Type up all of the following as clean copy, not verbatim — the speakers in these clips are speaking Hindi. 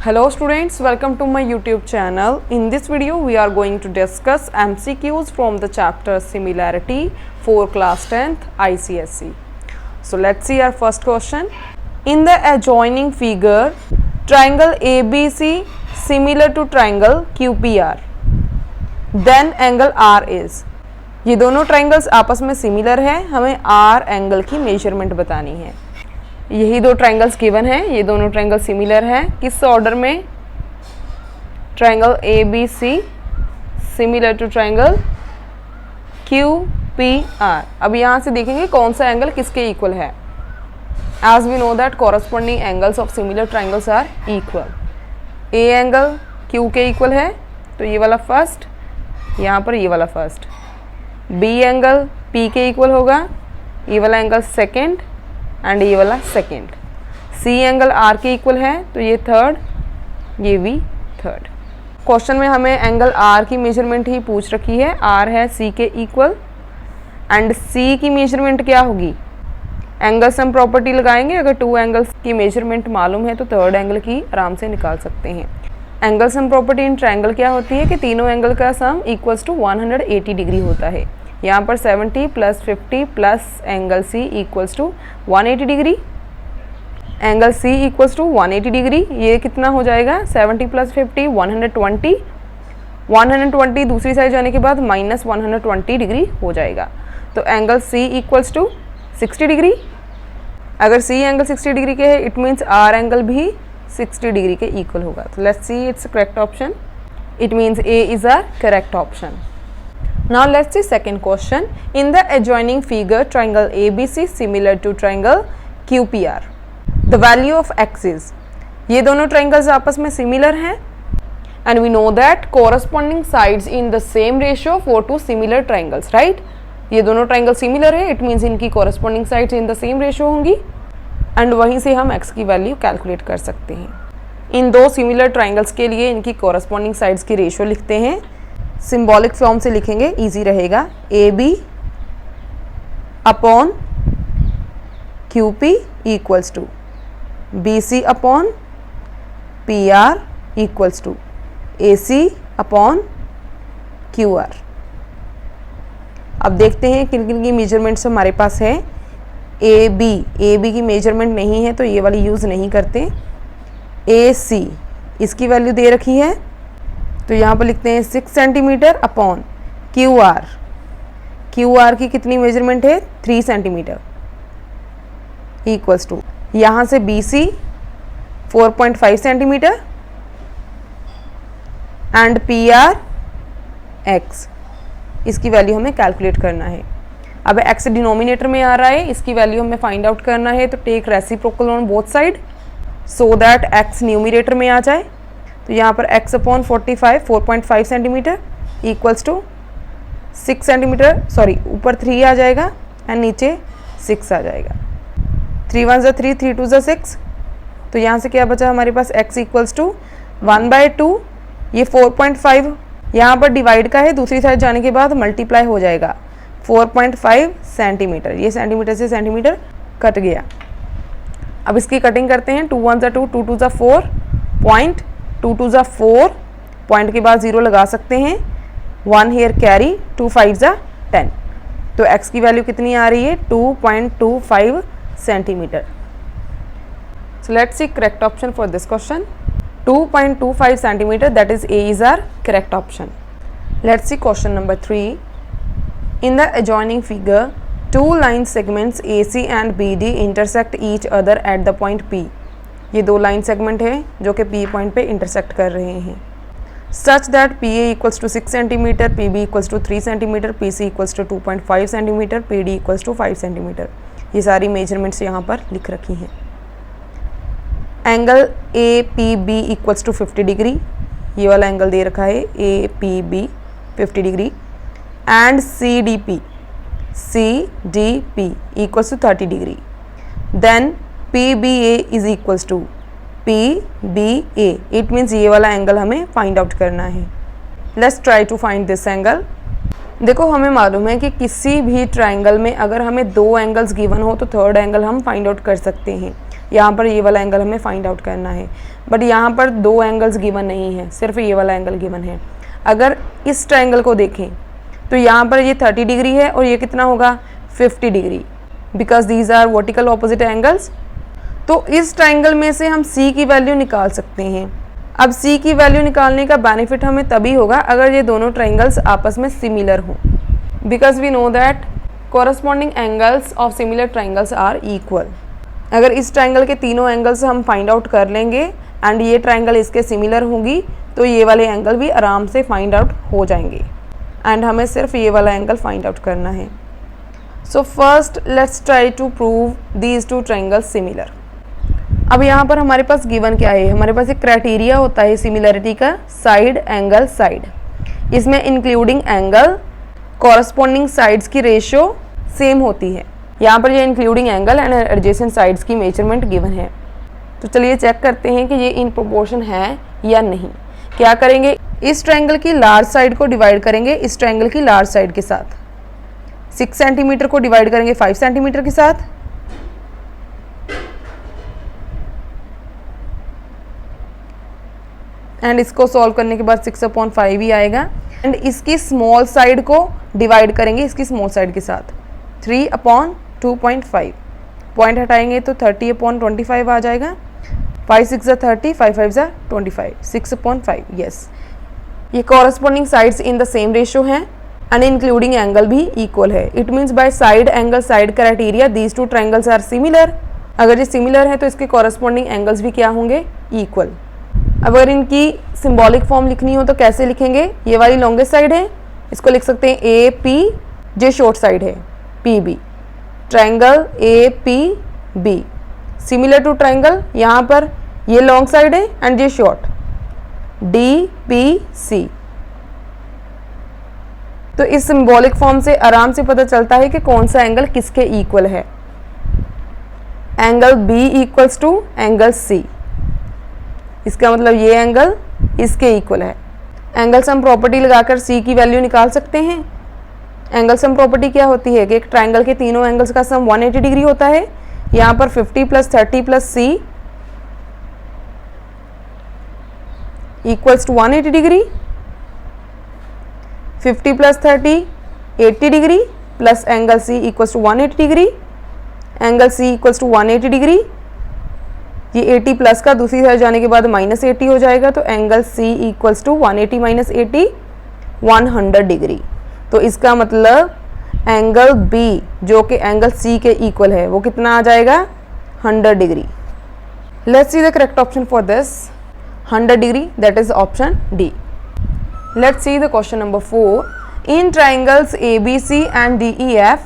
Hello students, welcome to my YouTube channel. In this video we are going to discuss MCQs from the chapter Similarity for class 10th ICSE. So let's see our first question. In the adjoining figure, triangle ABC similar to triangle QPR. Then angle R is. ये दोनों ट्राइंगल्स आपस में सिमिलर है, हमें R एंगल की मेजरमेंट बतानी है। यही दो ट्राइंगल्स गिवन है, ये दोनों ट्राइंगल सिमिलर हैं। किस ऑर्डर में? Triangle A B C similar to triangle Q P R. अब यहाँ से देखेंगे कौन सा एंगल किसके इक्वल है। As we know that corresponding angles of similar triangles are equal. A angle Q के इक्वल है तो ये वाला फर्स्ट, यहाँ पर ये वाला फर्स्ट। बी एंगल पी के इक्वल होगा, ये वाला एंगल सेकेंड एंड ये वाला सेकेंड। सी एंगल आर के इक्वल है तो ये थर्ड, ये भी थर्ड। क्वेश्चन में हमें एंगल आर की मेजरमेंट ही पूछ रखी है, आर है सी के इक्वल एंड सी की मेजरमेंट क्या होगी? एंगल सम प्रॉपर्टी लगाएंगे। अगर टू एंगल्स की मेजरमेंट मालूम है तो थर्ड एंगल की आराम से निकाल सकते हैं। Angle sum property in triangle क्या होती है कि तीनों एंगल का सम इक्वल्स टू 180 डिग्री होता है। यहाँ पर 70 plus 50 plus angle C equals to 180 degree. Angle C equals to 180 degree, ये कितना हो जाएगा? 70 प्लस 50 120, 120 दूसरी साइड जाने के बाद माइनस 120 डिग्री हो जाएगा। तो angle C equals to 60 degree. अगर सी एंगल 60 डिग्री के है इट मीन्स आर एंगल भी 60 डिग्री के इक्वल होगा। तो let's see it's correct option. It means A is our correct option. Now let's see second question. In the adjoining figure, triangle ABC similar to triangle QPR. The value of x is. ये दोनों triangles आपस में similar हैं and we know that corresponding sides in the same ratio for two similar triangles, right? ये दोनों triangle similar है, it means इनकी corresponding sides in the same ratio होंगी and वहीं से हम x की value calculate कर सकते हैं। इन दो similar triangles के लिए इनकी corresponding sides की ratio लिखते हैं। सिंबॉलिक फॉर्म से लिखेंगे, इजी रहेगा। A B upon Q P equals to B C upon P R equals to A C upon Q R. अब देखते हैं किन किन की मेजरमेंट्स हमारे पास है। ए बी की मेजरमेंट नहीं है तो ये वाली यूज़ नहीं करते। ए सी इसकी वैल्यू दे रखी है तो यहाँ पर लिखते हैं 6 सेंटीमीटर अपॉन क्यू आर की कितनी मेजरमेंट है? 3 सेंटीमीटर इक्वल्स टू यहाँ से B C 4.5 centimetre and P R x, इसकी वैल्यू हमें कैलकुलेट करना है। अब एक्स डिनोमिनेटर में आ रहा है, इसकी वैल्यू हमें फाइंड आउट करना है। तो take reciprocal on both side so that x numerator में आ जाए। तो यहाँ पर x upon 45 4.5 centimetre equals to 6 centimetre, sorry ऊपर 3 आ जाएगा एंड नीचे 6 आ जाएगा। 3 1 ज़ा 3, 3 2 ज़ा 6। तो यहाँ से क्या बचा हमारे पास? x equals to 1/2। ये 4.5 यहाँ पर डिवाइड का है, दूसरी साइड जाने के बाद मल्टीप्लाई हो जाएगा 4.5 सेंटीमीटर। ये सेंटीमीटर से सेंटीमीटर कट गया। अब इसकी कटिंग करते हैं। 2 1 ज़ा 2, 2 2 ज़ा 4, पॉइंट 2 2 ज़ा 4, पॉइंट के बाद 0 लगा सकते हैं। 1 हेयर कैरी, 2 5 ज़ा 10। तो x की वैल्यू कितनी आ रही है? 2.25 centimetre. So let's see correct option for this question. 2.25 centimetre, that is A is our correct option. Let's see question number 3. In the adjoining figure, two line segments AC and BD intersect each other at the point P. ये दो लाइन सेगमेंट है जो कि P पॉइंट पे इंटरसेक्ट कर रहे हैं। Such that PA equals to 6 centimetre, PB equals to 3 centimetre, PC equals to 2.5 centimetre, PD equals to 5 centimetre. ये सारी मेजरमेंट्स यहाँ पर लिख रखी हैं। Angle APB equals to 50 degree, ये वाला एंगल दे रखा है APB 50 degree and CDP equals to 30 degree. Then PBA is equals to PBA, it means ये वाला एंगल हमें फाइंड आउट करना है। Let's try to find this angle. देखो हमें मालूम है कि किसी भी ट्राइंगल में अगर हमें दो एंगल्स गिवन हो तो थर्ड एंगल हम फाइंड आउट कर सकते हैं। यहाँ पर ये वाला एंगल हमें फाइंड आउट करना है। बट यहाँ पर दो एंगल्स गिवन नहीं है, सिर्फ ये वाला एंगल गिवन है। अगर इस ट्रायंगल को देखें तो यहाँ पर ये 30 डिग्री है और ये कितना होगा 50 degree, because these are vertical opposite angles. तो इस ट्रायंगल में से हम C की वैल्यू निकाल सकते हैं। अब C की वैल्यू निकालने का बेनिफिट हमें तभी होगा अगर ये दोनों ट्रायंगल्स आपस में सिमिलर हों, because we know that corresponding angles of similar triangles are equal। अगर इस ट्रायंगल के तीनों एंगल्स हम फाइंड आउट कर लेंगे एंड ये ट्रायंगल इसके सिमिलर होंगी तो ये वाले एंगल भी आराम से फाइंड आउट हो जाएंगे एंड हमें सिर्फ ये वाला एंगल फाइंड आउट करना है। So first let's try to prove these two triangles similar. अब यहाँ पर हमारे पास गिवन क्या है, हमारे पास एक क्राइटेरिया होता है सिमिलरिटी का, साइड एंगल साइड। इसमें इंक्लूडिंग एंगल कॉरस्पॉन्डिंग साइड्स की रेशियो सेम होती है। यहाँ पर ये including angle and adjacent sides की मेजरमेंट गिवन है। तो चलिए चेक करते हैं कि ये इन प्रोपोर्शन है या नहीं। क्या करेंगे, इस ट्रायंगल की लार्ज साइड को डिवाइड करेंगे इस ट्रायंगल की लार्ज साइड के साथ, 6 सेंटीमीटर को डिवाइड करेंगे 5 सेंटीमीटर के साथ, एंड इसको सॉल्व करने के बाद 6/5 ही आएगा। एंड इसकी स्मॉल साइड को डिवाइड करेंगे इसकी स्मॉल साइड के साथ, 3/2.5। पॉइंट हटाएंगे तो 30/25 आ जाएगा। 5 6 30, 5 5 25, 6/5। यस, ये corresponding sides in the same ratio हैं एंड इंक्लूडिंग एंगल भी इक्वल है। It means by side angle side criteria these two triangles are similar. अगर ये सिमिलर है तो इसके कॉरस्पॉन्डिंग एंगल्स भी क्या होंगे, इक्वल। अब अगर इनकी सिंबॉलिक फॉर्म लिखनी हो तो कैसे लिखेंगे, ये वाली लॉन्गेस्ट साइड है, इसको लिख सकते हैं ए पी, जो शॉर्ट साइड है P B. Triangle A P B similar to triangle, यहाँ पर ये लॉन्ग साइड है एंड ये शॉर्ट, डी पी सी। तो इस सिंबॉलिक फॉर्म से आराम से पता चलता है कि कौन सा एंगल किसके इक्वल है। Angle B equals to angle C, इसका मतलब ये एंगल इसके इक्वल है। एंगल सम प्रॉपर्टी लगाकर C की वैल्यू निकाल सकते हैं। एंगल सम प्रॉपर्टी क्या होती है कि एक ट्रायंगल के तीनों एंगल्स का सम 180 डिग्री होता है। यहाँ पर 50 + 30 + C equals to 180 degree, 50 + 30 80 degree plus angle C equals to 180 degree, angle C equals to 180 degree. ये 80 प्लस का दूसरी साइड जाने के बाद -80 हो जाएगा, तो angle C equals to 180 - 80 100 degree. तो इसका मतलब एंगल B जो कि एंगल C के इक्वल है वो कितना आ जाएगा, 100 degree. Let's see the correct option for this, 100 degree, that is option D। Let's see the question number 4। In triangles ABC and DEF,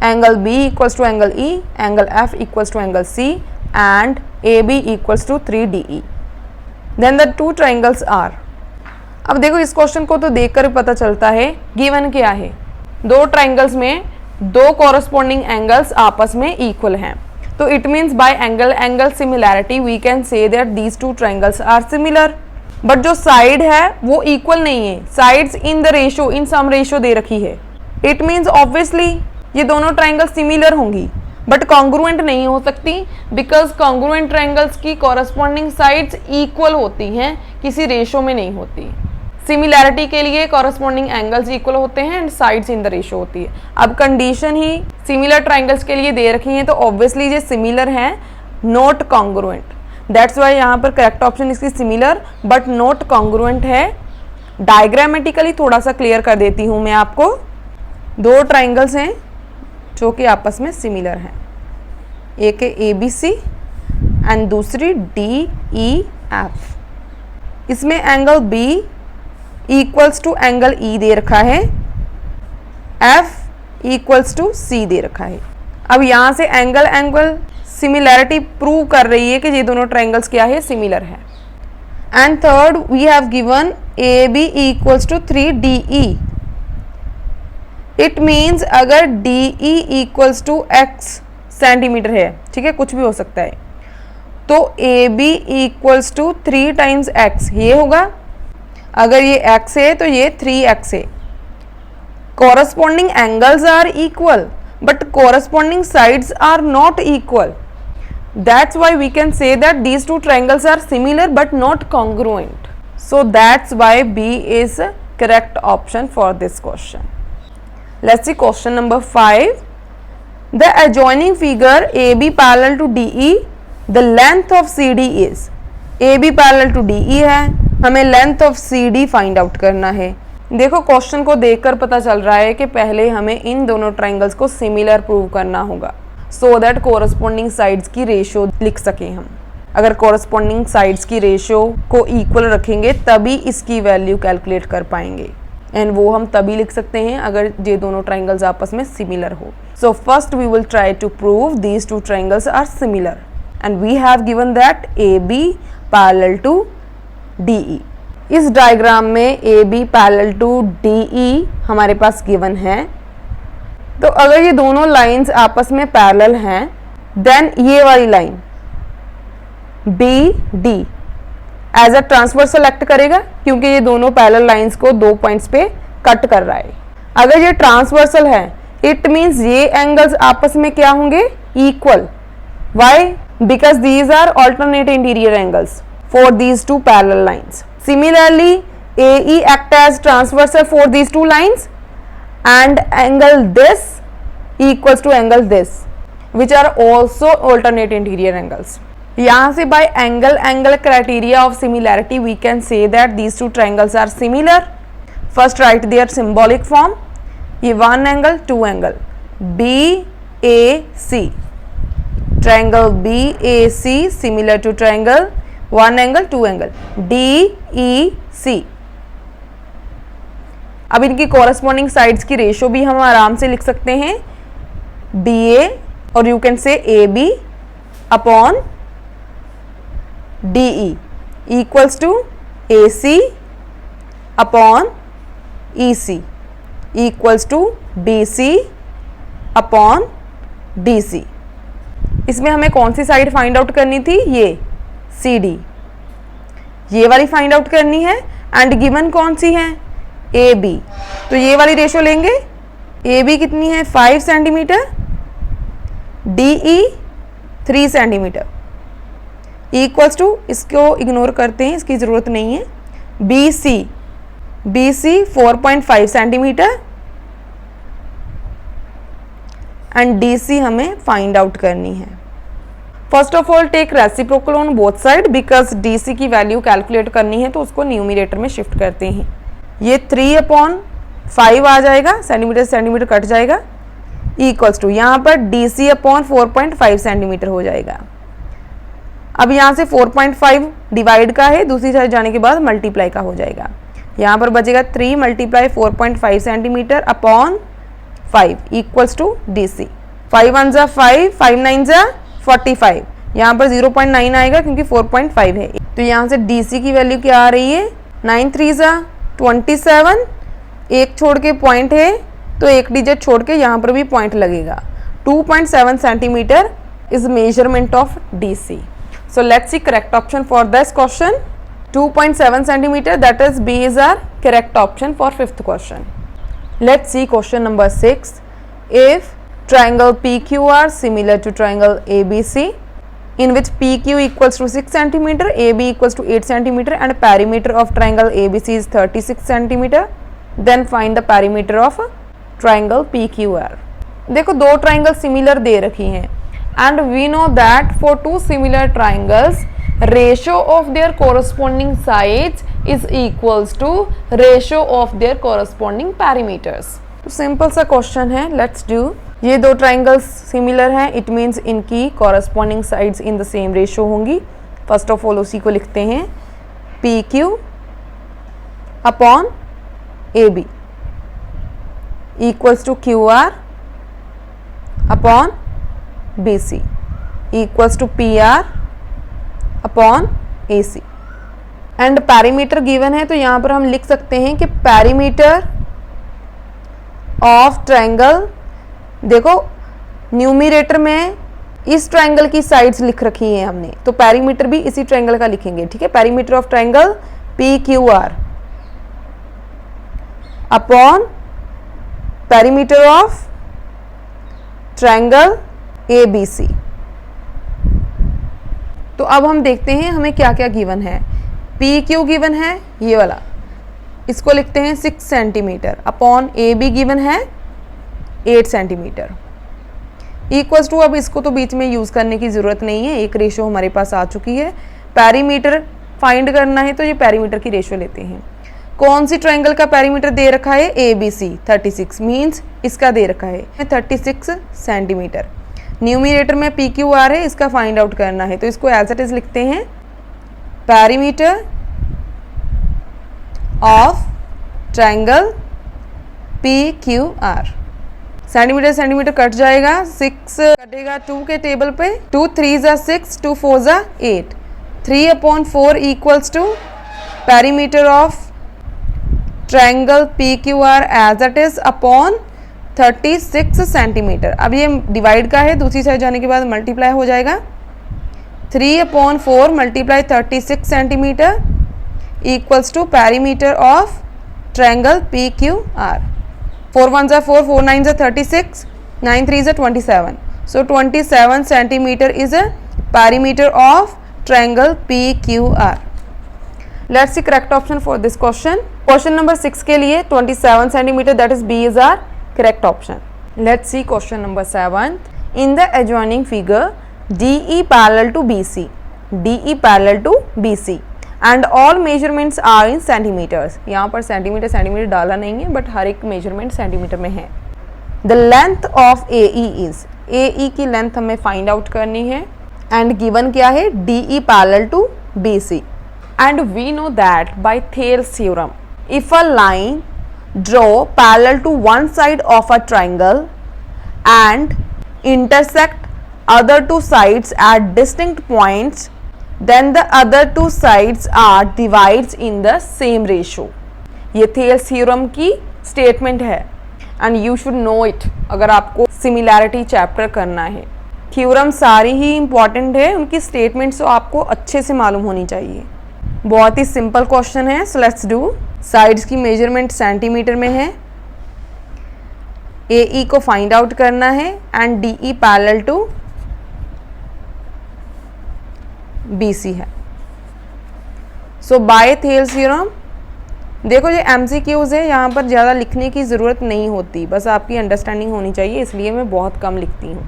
angle B equals to angle E, angle F equals to angle C and AB equals to 3DE, then the two triangles are। अब देखो इस क्वेश्चन को तो देखकर पता चलता है गिवन क्या है, दो ट्रायंगल्स में दो कॉरस्पॉन्डिंग एंगल्स आपस में इक्वल हैं। तो it means by angle angle similarity we can say that these two triangles are similar. But जो साइड है वो इक्वल नहीं है, sides in the ratio, in some ratio दे रखी है। इट मीन्स ऑब्वियसली ये दोनों ट्रायंगल सिमिलर होंगी बट कॉन्ग्रुएंट नहीं हो सकती, बिकॉज कॉन्ग्रुएंट ट्रायंगल्स की कॉरस्पॉन्डिंग साइड्स इक्वल होती हैं, किसी रेशियो में नहीं होती। सिमिलैरिटी के लिए कॉरस्पॉन्डिंग एंगल्स इक्वल होते हैं and sides in the ratio होती है। अब कंडीशन ही सिमिलर ट्रायंगल्स के लिए दे रखी है तो ऑब्वियसली ये सिमिलर हैं, नॉट कॉन्ग्रुएंट। दैट्स वाई यहाँ पर करेक्ट ऑप्शन इसकी सिमिलर बट नॉट कॉन्ग्रुएंट है। डायग्रामेटिकली थोड़ा सा क्लियर कर देती हूँ मैं आपको। दो ट्रायंगल्स हैं जो कि आपस में सिमिलर हैं, एक है ABC एंड दूसरी DEF। इसमें angle B equals to angle E दे रखा है, F इक्वल्स टू C दे रखा है। अब यहाँ से एंगल एंगल सिमिलैरिटी प्रूव कर रही है कि ये दोनों ट्रायंगल्स क्या है, सिमिलर है। And third we have given AB equals to 3DE। It means अगर DE equals to x centimetre है, ठीक है, कुछ भी हो सकता है, तो AB equals to 3 times x ये होगा। अगर ये x है तो ये 3x है। Corresponding angles are equal but corresponding sides are not equal. That's why we can say that these two triangles are similar but not congruent. So that's why B is correct option for this question. Let's see question number 5. The adjoining figure AB parallel to DE, the length of CD is. AB parallel to DE है, हमें length of CD find out करना है। देखो क्वेश्चन को देखकर पता चल रहा है कि पहले हमें इन दोनों ट्राइंगल्स को सिमिलर प्रूव करना होगा, सो दैट कोरस्पॉन्डिंग साइड्स की रेशियो लिख सकें हम। अगर कोरस्पॉन्डिंग साइड्स की रेशियो को इक्वल रखेंगे तभी इसकी वैल्यू कैलकुलेट कर पाएंगे, एंड वो हम तभी लिख सकते हैं अगर ये दोनों ट्राइंगल्स आपस में सिमिलर हो। So first we will try to prove these two triangles are similar, and we have given that AB parallel to DE। इस डायग्राम में AB पैरेलल टू DE हमारे पास गिवन है। तो अगर ये दोनों लाइंस आपस में पैरेलल हैं, देन ये वाली line BD as a transversal act करेगा, क्योंकि ये दोनों पैरेलल लाइंस को 2 पॉइंट्स पे कट कर रहा है। अगर ये ट्रांसवर्सल है, इट मीन्स ये एंगल्स आपस में क्या होंगे, equal. Why? Because these are alternate interior angles for these two parallel lines. Similarly AE act as transversal for these two lines and angle this equals to angle this, which are also alternate interior angles. यहाँ से by angle criteria of similarity we can say that these two triangles are similar. First write their symbolic form. ये one angle, two angle, BAC. Triangle BAC similar to triangle one angle, two angle DEC. अब इनकी कॉरस्पॉन्डिंग साइड्स की रेशियो भी हम आराम से लिख सकते हैं, BA और you can say AB upon DE equals to AC upon EC equals to BC upon DC। इसमें हमें कौन सी साइड फाइंड आउट करनी थी, ये CD, ये वाली फाइंड आउट करनी है, एंड गिवन कौन सी है, AB। तो ये वाली रेशियो लेंगे, AB कितनी है 5 centimetre, DE 3 centimetre equals to, इसको इग्नोर करते हैं, इसकी ज़रूरत नहीं है, BC 4.5 सेंटीमीटर एंड DC हमें फाइंड आउट करनी है। First of all take reciprocal on both side, because DC की वैल्यू कैलकुलेट करनी है तो उसको न्यूमिनेटर में शिफ्ट करते हैं। ये 3/5 आ जाएगा, सेंटीमीटर सेंटीमीटर कट जाएगा, इक्वल्स टू यहाँ पर DC अपॉन 4.5 सेंटीमीटर हो जाएगा। अब यहाँ से 4.5 डिवाइड का है, दूसरी साइड जाने के बाद मल्टीप्लाई का हो जाएगा। यहाँ पर बचेगा 3 × 4.5 centimetre upon 5 equals to DC। 5 1 जा 5, 5 9 जा 45, यहाँ पर 0.9 आएगा क्योंकि 4.5 है। तो यहाँ से DC की वैल्यू क्या आ रही है, 9 3 जा 27, एक छोड़ के पॉइंट है तो एक डिजिट छोड़ के यहाँ पर भी पॉइंट लगेगा। 2.7 centimetre is measurement of DC। So let's see correct option for this question. 2.7 centimeter, that is B is our correct option for fifth question. Let's see question number 6. If triangle PQR similar to triangle ABC, in which PQ equals to 6 centimeter, AB equals to 8 centimeter and perimeter of triangle ABC is 36 centimeter, then find the perimeter of triangle PQR. देखो दो ट्राइंगल सिमिलर दे रखी हैं and we know that for two similar triangles ratio of their corresponding sides is equals to ratio of their corresponding perimeters. तो सिंपल सा क्वेश्चन है, लेट्स डू। ये दो ट्राइंगल्स सिमिलर हैं, इट मीन्स इनकी corresponding sides in the same ratio होंगी। फर्स्ट ऑफ ऑल उसी को लिखते हैं, PQ upon AB equals to QR upon BC equals to PR upon AC। And perimeter given है तो यहाँ पर हम लिख सकते हैं कि पैरीमीटर ऑफ ट्रायंगल, देखो न्यूमिरेटर में इस ट्रायंगल की साइड्स लिख रखी हैं हमने, तो पैरीमीटर भी इसी ट्रायंगल का लिखेंगे, ठीक है। Perimeter of triangle PQR upon perimeter of triangle ABC तो अब हम देखते हैं हमें क्या क्या गिवन है। पी क्यू गिवन है, ये वाला, इसको लिखते हैं 6 centimetre upon A be given है 8 सेंटीमीटर इक्वल्स टू, अब इसको तो बीच में यूज़ करने की ज़रूरत नहीं है, एक रेशो हमारे पास आ चुकी है। पेरीमीटर फाइंड करना है तो ये पेरीमीटर की रेशो लेते हैं। कौन सी ट्रायंगल का पेरीमीटर दे रखा है, ए बी सी 36, मीन्स इसका दे रखा है 36 सेंटीमीटर। न्यूमिनेटर में पी क्यू आर है, इसका फाइंड आउट करना है, तो इसको एज इट इज लिखते हैं perimeter of triangle P Q are. Centimetre centimetre cut जाएगा, 6 कटेगा 2 के टेबल पे, 2 3 ज़ा 6, 2 4 ज़ा 8, 3/4 equals to perimeter of triangle P Q R as it is upon 36 centimetre. अब ये डिवाइड का है, दूसरी साइड जाने के बाद मल्टीप्लाई हो जाएगा, 3/4 multiply 36 centimetre equals to perimeter of triangle P Q R. 4 1 ज़ा 4, 4 9 ज़ा 36, 9 3 ज़ा 27, so 27 centimeter is a perimeter of triangle PQR. Let's see correct option for this question. Question number 6 के लिए 27 centimeter, that is B is our correct option. Let's see question number 7. In the adjoining figure, DE parallel to BC, DE parallel to BC and all measurements are in centimeters. यहाँ पर सेंटीमीटर सेंटीमीटर डाला नहीं है, बट हर एक मेजरमेंट सेंटीमीटर में है। The length of AE is, AE की लेंथ हमें फाइंड आउट करनी है एंड गिवन क्या है, DE parallel to BC. And we know that by Thales theorem, if a line draw parallel to one side of a triangle and intersect other two sides at distinct points, then the other two sides are divides in the same ratio. ये Thales theorem की स्टेटमेंट है and you should know it अगर आपको सिमिलैरिटी चैप्टर करना है। थ्योरम सारी ही इंपॉर्टेंट है, उनकी स्टेटमेंट्स तो आपको अच्छे से मालूम होनी चाहिए। बहुत ही सिंपल क्वेश्चन है, सो लेट्स डू। साइड्स की मेजरमेंट सेंटीमीटर में है, ए को फाइंड आउट करना है and D E parallel to B C है। सो बाय थेल्स थ्योरम, देखो ये MCQs है, यहाँ पर ज़्यादा लिखने की ज़रूरत नहीं होती, बस आपकी अंडरस्टैंडिंग होनी चाहिए, इसलिए मैं बहुत कम लिखती हूँ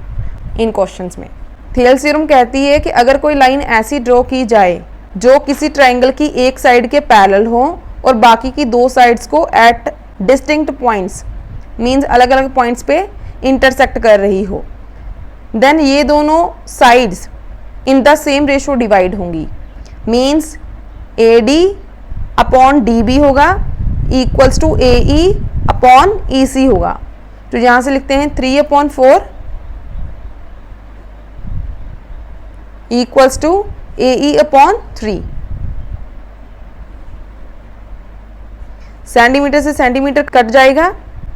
इन क्वेश्चंस में। थेल्स थ्योरम कहती है कि अगर कोई लाइन ऐसी ड्रॉ की जाए जो किसी ट्रायंगल की एक साइड के पैरेलल हो और बाकी की दो साइड्स को एट डिस्टिंक्ट पॉइंट्स, मीन्स अलग अलग पॉइंट्स पे इंटरसेक्ट कर रही हो, देन ये दोनों sides in the same ratio divide होंगी, मीन्स AD अपॉन DB होगा equals to AE upon EC होगा। तो यहाँ से लिखते हैं 3/4 equals to AE upon 3। Centimetre से सेंटीमीटर कट जाएगा,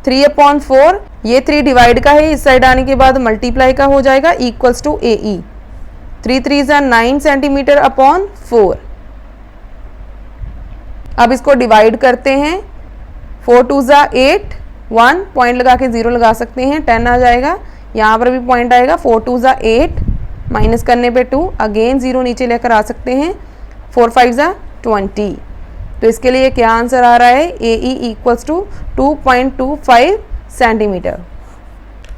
3/4 ये 3 डिवाइड का है, इस साइड आने के बाद मल्टीप्लाई का हो जाएगा इक्वल्स टू AE। 3 3 ज़ा 9 सेंटीमीटर अपॉन 4। अब इसको डिवाइड करते हैं, 4 2 ज़ा 8, 1 पॉइंट लगा के 0 लगा सकते हैं, 10 आ जाएगा, यहाँ पर भी पॉइंट आएगा, 4 2 ज़ा 8 माइनस करने पे 2, अगेन 0 नीचे लेकर आ सकते हैं, 4 5 ज़ा 20। तो इसके लिए क्या आंसर आ रहा है, AE equals to 2.25 centimetre.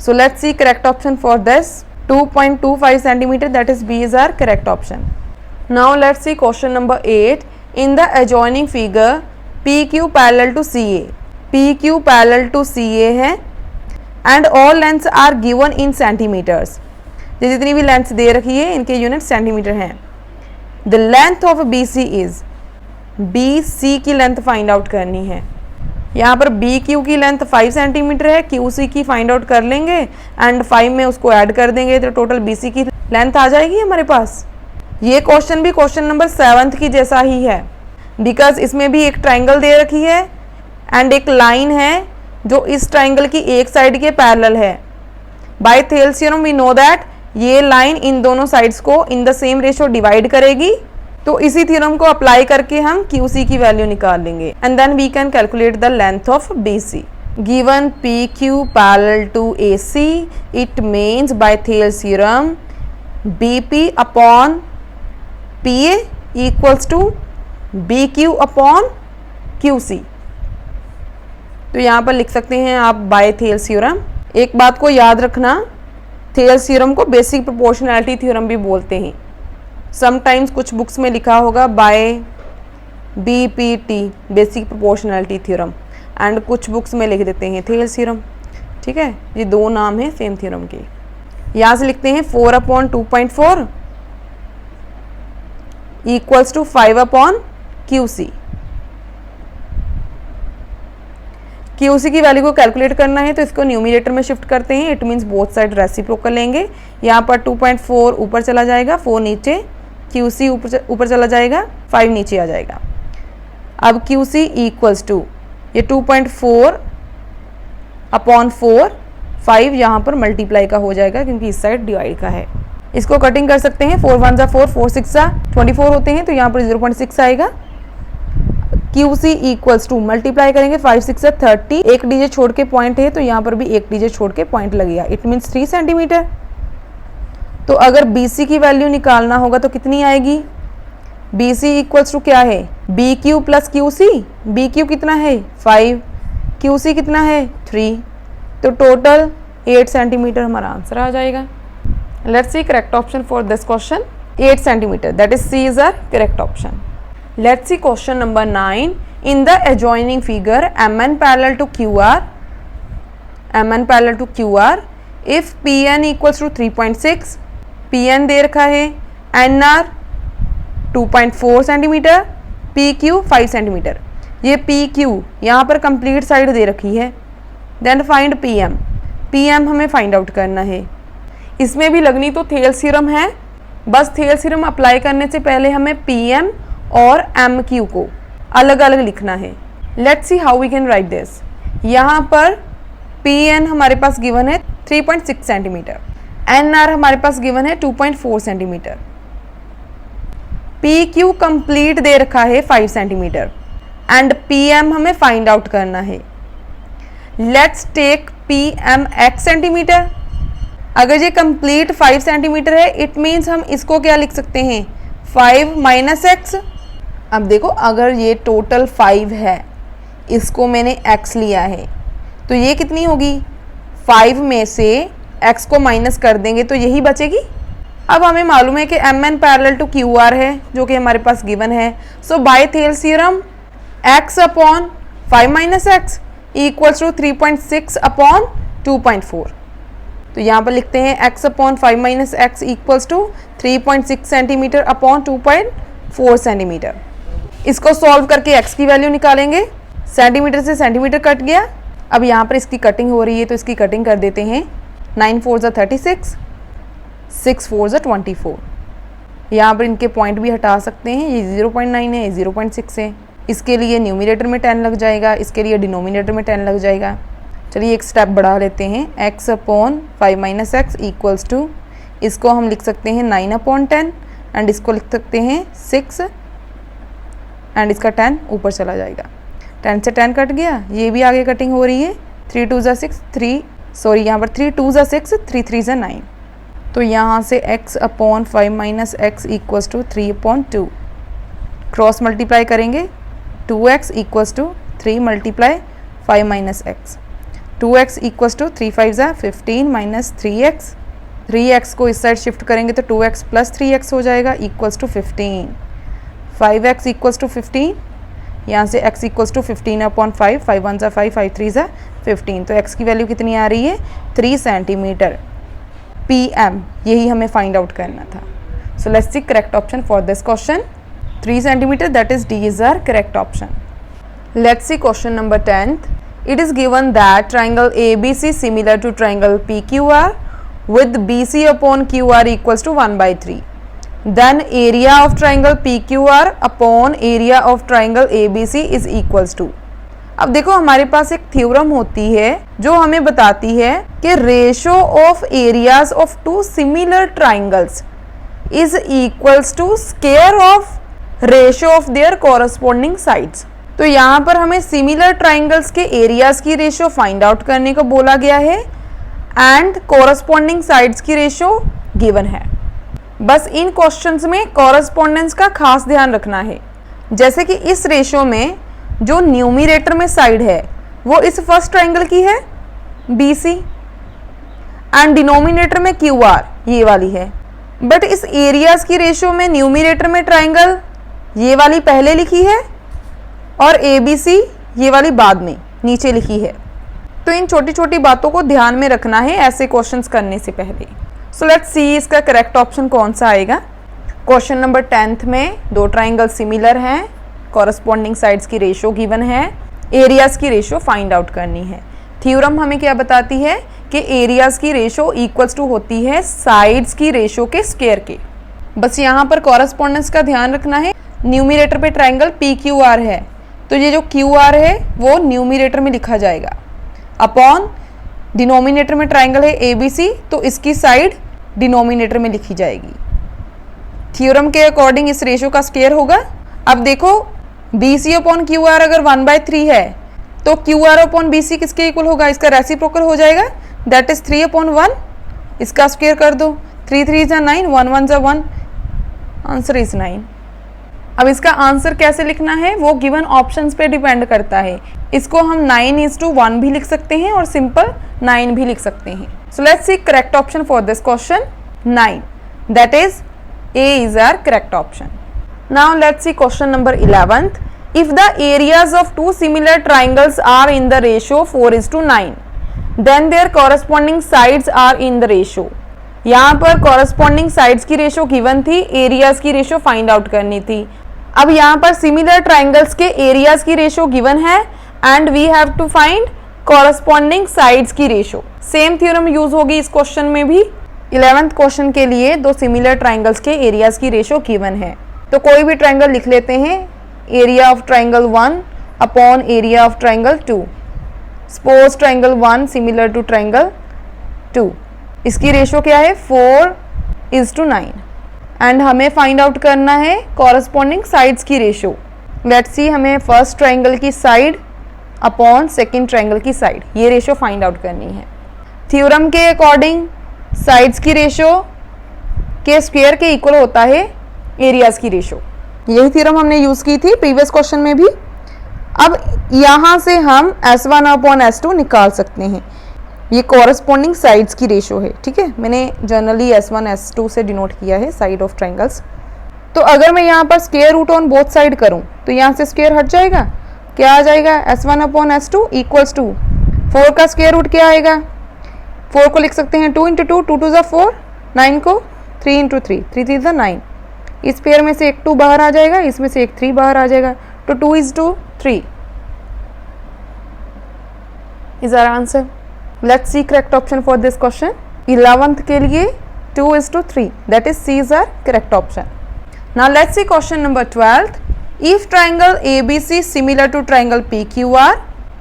So let's see correct option for this, 2.25 centimeter, that is B is our correct option. Now let's see question number 8. In the adjoining figure, PQ parallel to CA, PQ parallel to CA है and all lengths are given in centimeters. ये जितनी भी लेंथ दे रखी है इनके यूनिट सेंटीमीटर हैं। The length of BC is, BC की लेंथ फाइंड आउट करनी है। यहाँ पर BQ की लेंथ 5 सेंटीमीटर है, QC की फाइंड आउट कर लेंगे एंड 5 में उसको ऐड कर देंगे तो टोटल BC की लेंथ आ जाएगी हमारे पास। ये क्वेश्चन भी क्वेश्चन नंबर 7 की जैसा ही है, बिकॉज इसमें भी एक ट्राइंगल दे रखी है एंड एक लाइन है जो इस ट्राइंगल की एक साइड के पैरेलल है। By Thales theorem we know that ये लाइन इन दोनों साइड्स को in the same ratio divide करेगी, तो इसी थ्योरम को अप्लाई करके हम QC की वैल्यू निकाल लेंगे and then we can calculate the length of BC। Given PQ parallel to AC, it means by Thales theorem BP upon P A equals to B Q upon Q C. तो यहाँ पर लिख सकते हैं आप बाय थेल्स थ्योरम। एक बात को याद रखना, थेल्स थ्योरम को बेसिक प्रोपोर्शनैलिटी थ्योरम भी बोलते हैं। समटाइम्स कुछ बुक्स में लिखा होगा by BPT basic proportionality theorem, and कुछ बुक्स में लिख देते हैं थेल्स थ्योरम। ठीक है, ये दो नाम हैं सेम थ्योरम के। यहाँ से लिखते हैं 4/2.4 इक्वल्स टू 5/QC। QC की वैल्यू को कैलकुलेट करना है तो इसको न्यूमिनेटर में शिफ्ट करते हैं। It means both side reciprocal लेंगे। यहाँ पर 2.4 ऊपर चला जाएगा, 4 नीचे, QC ऊपर चला जाएगा, 5 नीचे आ जाएगा। अब QC इक्वल्स टू ये 2.4/4, 5 यहाँ पर मल्टीप्लाई का हो जाएगा क्योंकि इस साइड डिवाइड का है। इसको कटिंग कर सकते हैं, 4 1 4, 4 6 24 होते हैं, तो यहाँ पर 0.6 आएगा। QC इक्वल्स टू मल्टीप्लाई करेंगे 5 6 30, एक डीजे छोड़ के पॉइंट है तो यहाँ पर भी एक डीजे छोड़ के पॉइंट लगेगा। It means 3 centimetre. तो अगर BC की वैल्यू निकालना होगा तो कितनी आएगी? BC इक्वल्स टू क्या है? BQ plus QC। BQ कितना है? 5। QC कितना है? 3। तो टोटल 8 सेंटीमीटर हमारा आंसर आ जाएगा। Let's see correct option for this question, 8 centimetre, that is C is our correct option. Let's see question number 9. In the adjoining figure, MN parallel to QR, if PN equals to 3.6, PN दे रखा है, NR 2.4 सेंटीमीटर, PQ 5 सेंटीमीटर। ये PQ यहाँ पर कंप्लीट साइड दे रखी है। Then find PM। PM हमें फाइंड आउट करना है। इसमें भी लगनी तो थेल्स थ्योरम है, बस थेल्स थ्योरम अप्लाई करने से पहले हमें PM और MQ को अलग अलग लिखना है। Let's see how we can write this. यहाँ पर PN हमारे पास गिवन है 3.6 सेंटीमीटर, NR हमारे पास गिवन है 2.4 सेंटीमीटर, PQ कंप्लीट दे रखा है 5 सेंटीमीटर, एंड PM हमें फाइंड आउट करना है। Let's take PM x centimetre. अगर ये कंप्लीट 5 सेंटीमीटर है, इट मीन्स हम इसको क्या लिख सकते हैं? 5 माइनस x। अब देखो, अगर ये टोटल 5 है, इसको मैंने x लिया है, तो ये कितनी होगी? 5 में से x को माइनस कर देंगे तो यही बचेगी। अब हमें मालूम है कि MN पैरेलल टू QR है, जो कि हमारे पास गिवन है। So by Thales theorem x upon 5 minus x equals to 3.6/2.4। तो यहाँ पर लिखते हैं x upon 5 minus x equals to 3.6 centimetre upon 2.4 centimetre. इसको सॉल्व करके x की वैल्यू निकालेंगे। सेंटीमीटर से सेंटीमीटर कट गया। अब यहाँ पर इसकी कटिंग हो रही है तो इसकी कटिंग कर देते हैं। 9 4 36, 6 4 24। यहाँ पर इनके पॉइंट भी हटा सकते हैं। ये 0.9 है, ये 0.6 है। इसके लिए न्यूमिनेटर में 10 लग जाएगा, इसके लिए डिनोमिनेटर में 10 लग जाएगा। चलिए एक स्टेप बढ़ा लेते हैं। x upon 5 minus x equals to, इसको हम लिख सकते हैं 9/10, एंड इसको लिख सकते हैं 6, एंड इसका 10 ऊपर चला जाएगा। 10 से 10 कट गया, ये भी आगे कटिंग हो रही है। 3 2 6, 3 सॉरी यहाँ पर 3 2 6, 3 3 9। तो यहाँ से x upon 5 minus x equals to 3/2। Cross multiply करेंगे, 2x equals to 3 multiply 5 minus x. 2x equals to 3 5 15 minus 3x। 3x को इस साइड शिफ्ट करेंगे तो 2x प्लस 3x हो जाएगा equals to 15। 5x equals to 15, यहाँ से x इक्वल्स टू 15/5, 5 1 5, 5 3 15। तो x की वैल्यू कितनी आ रही है? 3 सेंटीमीटर। PM यही हमें फाइंड आउट करना था। So let's see correct option for this question. 3 centimetre, that is D is our correct option. Let's see question number 10th. It is given that triangle ABC similar to triangle PQR with BC upon QR equals to 1/3. Then area of triangle PQR upon area of triangle ABC is equals to. अब देखो, हमारे पास एक थ्योरम होती है जो हमें बताती है कि ratio of areas of two similar triangles is equals to square of ratio of their corresponding sides. तो यहाँ पर हमें सिमिलर ट्राइंगल्स के एरियाज की रेशो फाइंड आउट करने को बोला गया है, एंड कॉरस्पॉन्डिंग साइड्स की रेशो गिवन है। बस इन क्वेश्चंस में कॉरस्पॉन्डेंस का खास ध्यान रखना है। जैसे कि इस रेशो में जो न्यूमिरेटर में साइड है वो इस फर्स्ट ट्राइंगल की है BC एंड डिनोमिनेटर में QR ये वाली है। बट इस एरियाज की रेशो में न्यूमिरेटर में ट्राइंगल ये वाली पहले लिखी है और ABC ये वाली बाद में नीचे लिखी है। तो इन छोटी छोटी बातों को ध्यान में रखना है ऐसे क्वेश्चंस करने से पहले। सो लेट्स सी इसका करेक्ट ऑप्शन कौन सा आएगा। क्वेश्चन नंबर 10 में दो ट्राइंगल सिमिलर हैं, कॉरस्पॉन्डिंग साइड्स की रेशो गिवन है, एरियाज की रेशो फाइंड आउट करनी है। थ्योरम हमें क्या बताती है कि एरियाज की रेशो इक्वल्स टू होती है साइड्स की रेशो के स्क्वायर के। बस यहाँ पर कॉरस्पॉन्डेंस का ध्यान रखना है। न्यूमिरेटर पे ट्राइंगल PQR है तो ये जो QR है वो न्यूमिरेटर में लिखा जाएगा, अपॉन डिनोमिनेटर में ट्राइंगल है ABC तो इसकी साइड डिनोमिनेटर में लिखी जाएगी। थ्योरम के अकॉर्डिंग इस रेशो का स्क्वायर होगा। अब देखो BC अपॉन QR अगर 1/3 है तो QR अपॉन BC किसके इक्वल होगा, इसका रेसिप्रोकल हो जाएगा, दैट इज 3/1। इसका स्क्वायर कर दो, 3 3 = 9, 1 1 = 1, आंसर इज 9। अब इसका आंसर कैसे लिखना है वो गिवन ऑप्शंस पे डिपेंड करता है। इसको हम 9:1 भी लिख सकते हैं और सिंपल 9 भी लिख सकते हैं। So let's see correct option for this question 9, that is A is our correct option. Now let's see question number 11th. If the areas of two similar triangles are in the ratio 4:9, then their corresponding sides are in the ratio. यहाँ पर corresponding sides की रेशो गिवन थी, areas की रेशो फाइंड आउट करनी थी। अब यहाँ पर similar triangles के areas की रेशो गिवन है and we have to find corresponding sides की रेशो। सेम थ्योरम यूज होगी इस क्वेश्चन में भी। 11th क्वेश्चन के लिए दो सिमिलर ट्राइंगल्स के एरियाज की रेशो गिवन है, तो कोई भी ट्राइंगल लिख लेते हैं। Area of triangle 1 upon area of triangle 2। Suppose triangle 1 similar to triangle 2, इसकी रेशो क्या है 4:9 एंड हमें फाइंड आउट करना है कॉरस्पॉन्डिंग साइड्स की रेशो। लेट्स सी हमें फर्स्ट ट्राइंगल की साइड अपॉन सेकेंड ट्राइंगल की साइड ये रेशो फाइंड आउट करनी है। थ्योरम के अकॉर्डिंग साइड्स की रेशो के स्क्वायर के इक्वल होता है एरियाज की रेशो। यही थ्योरम हमने यूज की थी प्रीवियस क्वेश्चन में भी। अब यहाँ से हम S1 अपॉन S2 निकाल सकते हैं। ये कॉरस्पॉन्डिंग साइड्स की रेशो है, ठीक है। मैंने जनरली S1 S2 से डिनोट किया है साइड ऑफ ट्राइंगल्स। तो अगर मैं यहाँ पर square root on both side करूँ तो यहाँ से स्क्वायर हट जाएगा, क्या आ जाएगा S1 upon S2 equals to 4 का स्क्वायर रूट क्या आएगा, 4 को लिख सकते हैं 2 × 2, 2 2 = 4, 9 को 3 × 3, 3 3 = 9। इस पेयर में से एक 2 बाहर आ जाएगा, इसमें से एक 3 बाहर आ जाएगा, तो 2 is to 3 is our answer. Let's see correct option for this question. 11th के लिए 2 is to 3, that is C is our correct option. Now let's see question number 12th. If triangle ABC similar to triangle PQR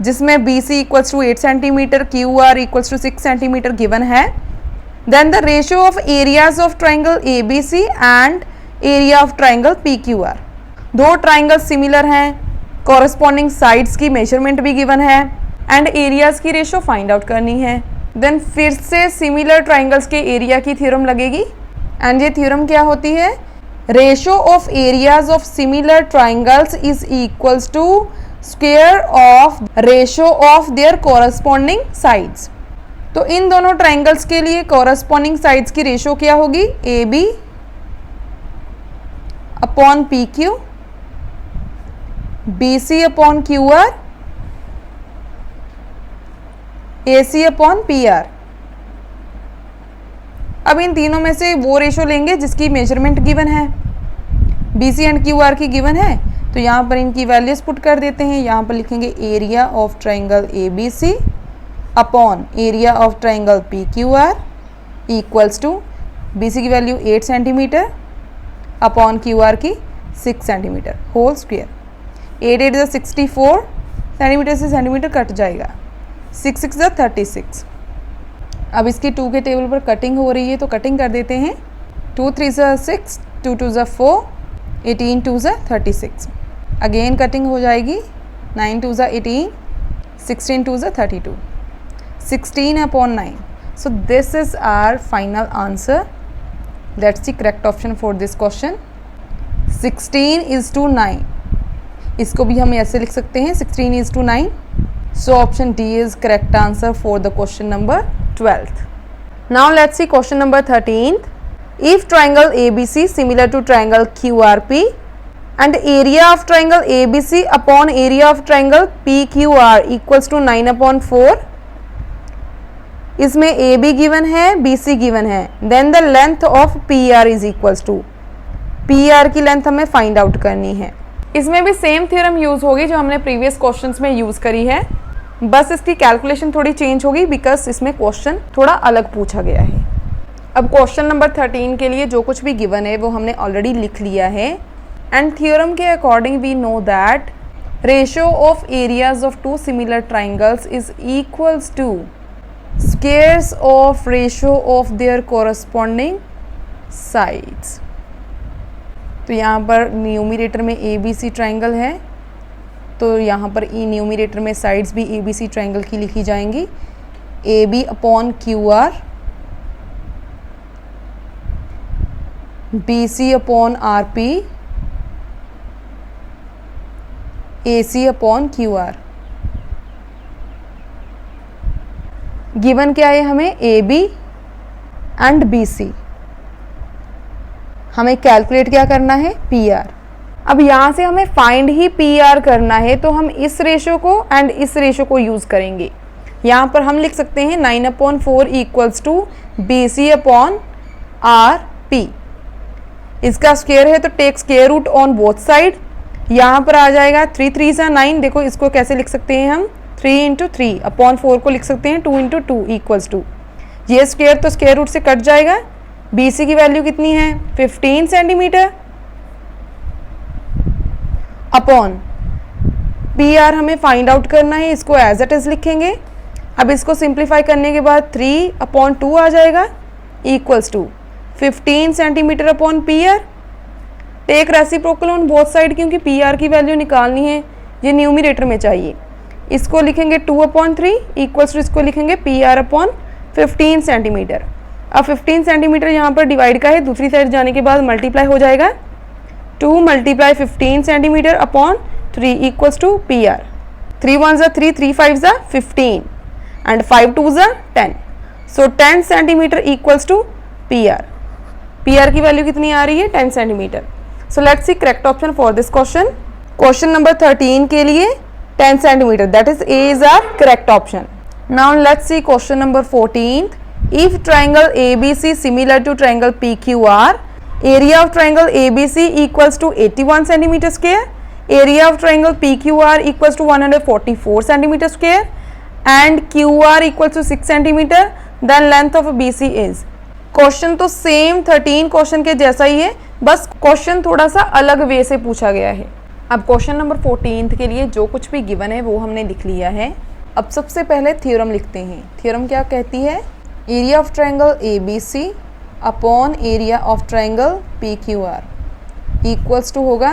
जिसमें BC equals to 8 cm, QR equals to 6 cm given है, then the ratio of areas of triangle ABC and area of triangle PQR. दो ट्राइंगल सिमिलर हैं, कॉरस्पॉन्डिंग साइड्स की मेजरमेंट भी गिवन है एंड एरियाज की रेशो फाइंड आउट करनी है। देन फिर से सिमिलर ट्राइंगल्स के एरिया की थ्योरम लगेगी एंड ये थ्योरम क्या होती है, ratio of areas of similar triangles is equals to square of ratio of their corresponding sides. तो इन दोनों ट्राइंगल्स के लिए कॉरस्पॉन्डिंग साइड्स की रेशो क्या होगी, AB upon PQ, BC upon QR, AC upon PR। अब इन तीनों में से वो रेशो लेंगे जिसकी मेजरमेंट गिवन है, BC एंड QR की गिवन है, तो यहाँ पर इनकी वैल्यूज पुट कर देते हैं। यहाँ पर लिखेंगे area of triangle ABC upon area of triangle PQR equals to BC की वैल्यू 8 cm अपॉन QR की 6 cm होल स्क्वायर। 8 8 = 64 सेंटीमीटर से सेंटीमीटर कट जाएगा, 6 6 = 36। अब इसकी 2 के टेबल पर कटिंग हो रही है तो कटिंग कर देते हैं। 2 3 = 6, 2 2 = 4, 18 2 = 36। अगेन कटिंग हो जाएगी, 9 2 = 18, 16 2 = 32, 16 upon 9। So this is our final answer That's the correct option for this question. 16:9. इसको भी हम ऐसे लिख सकते हैं 16:9. So option D is correct answer for the question number 12th. Now let's see question number 13th. If triangle ABC similar to triangle QRP and area of triangle ABC upon area of triangle PQR equals to 9/4, इसमें AB गिवन है, BC गिवन है, then the length of PR is equals to, PR की लेंथ हमें फाइंड आउट करनी है। इसमें भी सेम थ्योरम यूज होगी जो हमने प्रीवियस क्वेश्चंस में यूज करी है, बस इसकी कैलकुलेशन थोड़ी चेंज होगी बिकॉज इसमें क्वेश्चन थोड़ा अलग पूछा गया है। अब क्वेश्चन नंबर 13 के लिए जो कुछ भी गिवन है वो हमने ऑलरेडी लिख लिया है एंड थ्योरम के according we know that ratio of areas of two similar triangles is equals to squares of ratio of their corresponding sides. तो यहाँ पर न्यूमरेटर में ABC ट्राइंगल है तो यहाँ पर न्यूमरेटर में साइड्स भी ABC ट्राइंगल की लिखी जाएंगी, AB upon QR, BC upon RP, AC upon QR। Given क्या है हमें AB एंड BC, हमें कैलकुलेट क्या करना है PR। अब यहाँ से हमें फाइंड ही PR करना है तो हम इस रेशो को एंड इस रेशो को यूज़ करेंगे। यहाँ पर हम लिख सकते हैं 9/4 equals to BC upon RP। इसका स्क्वायर है तो take square root on both side. यहाँ पर आ जाएगा 3 3 9। देखो इसको कैसे लिख सकते हैं हम 3 × 3 अपॉन 4 को लिख सकते हैं 2 × 2 इक्वल्स टू, ये स्क्वायर तो स्क्वायर रूट से कट जाएगा। BC की वैल्यू कितनी है 15 सेंटीमीटर अपॉन PR हमें फाइंड आउट करना है, इसको एज इट इज लिखेंगे। अब इसको सिंप्लीफाई करने के बाद 3/2 आ जाएगा equals to 15 centimetre upon PR। Take reciprocal on both side क्योंकि PR की वैल्यू निकालनी है, ये न्यूमरेटर में चाहिए। इसको लिखेंगे 2/3 इक्वल्स टू इसको लिखेंगे PR अपॉन 15 सेंटीमीटर। अब 15 सेंटीमीटर यहाँ पर डिवाइड का है, दूसरी साइड जाने के बाद मल्टीप्लाई हो जाएगा 2 × 15 centimetre upon 3 equals to PR। 3 1 ज़ा 3, 3 5 ज़ा 15 एंड 5 2 ज़ा 10, so 10 centimetre equals to PR। PR की वैल्यू कितनी आ रही है 10 centimetre. So let's see correct option for this question. Question number 13 के लिए 10 centimetre, that is A is our correct option. Now let's see question number 14। If triangle ABC similar to triangle PQR, area of triangle ABC equals to 81 centimeter square, area of triangle PQR equals to 144 centimeter square, and QR equals to 6 centimeter, then length of BC is। Question तो सेम 13 क्वेश्चन के जैसा ही है, बस क्वेश्चन थोड़ा सा अलग वे से पूछा गया है। अब क्वेश्चन नंबर 14 के लिए जो कुछ भी गिवन है वो हमने लिख लिया है। अब सबसे पहले थ्योरम लिखते हैं। थ्योरम क्या कहती है, area of triangle ABC upon area of triangle PQR equals to होगा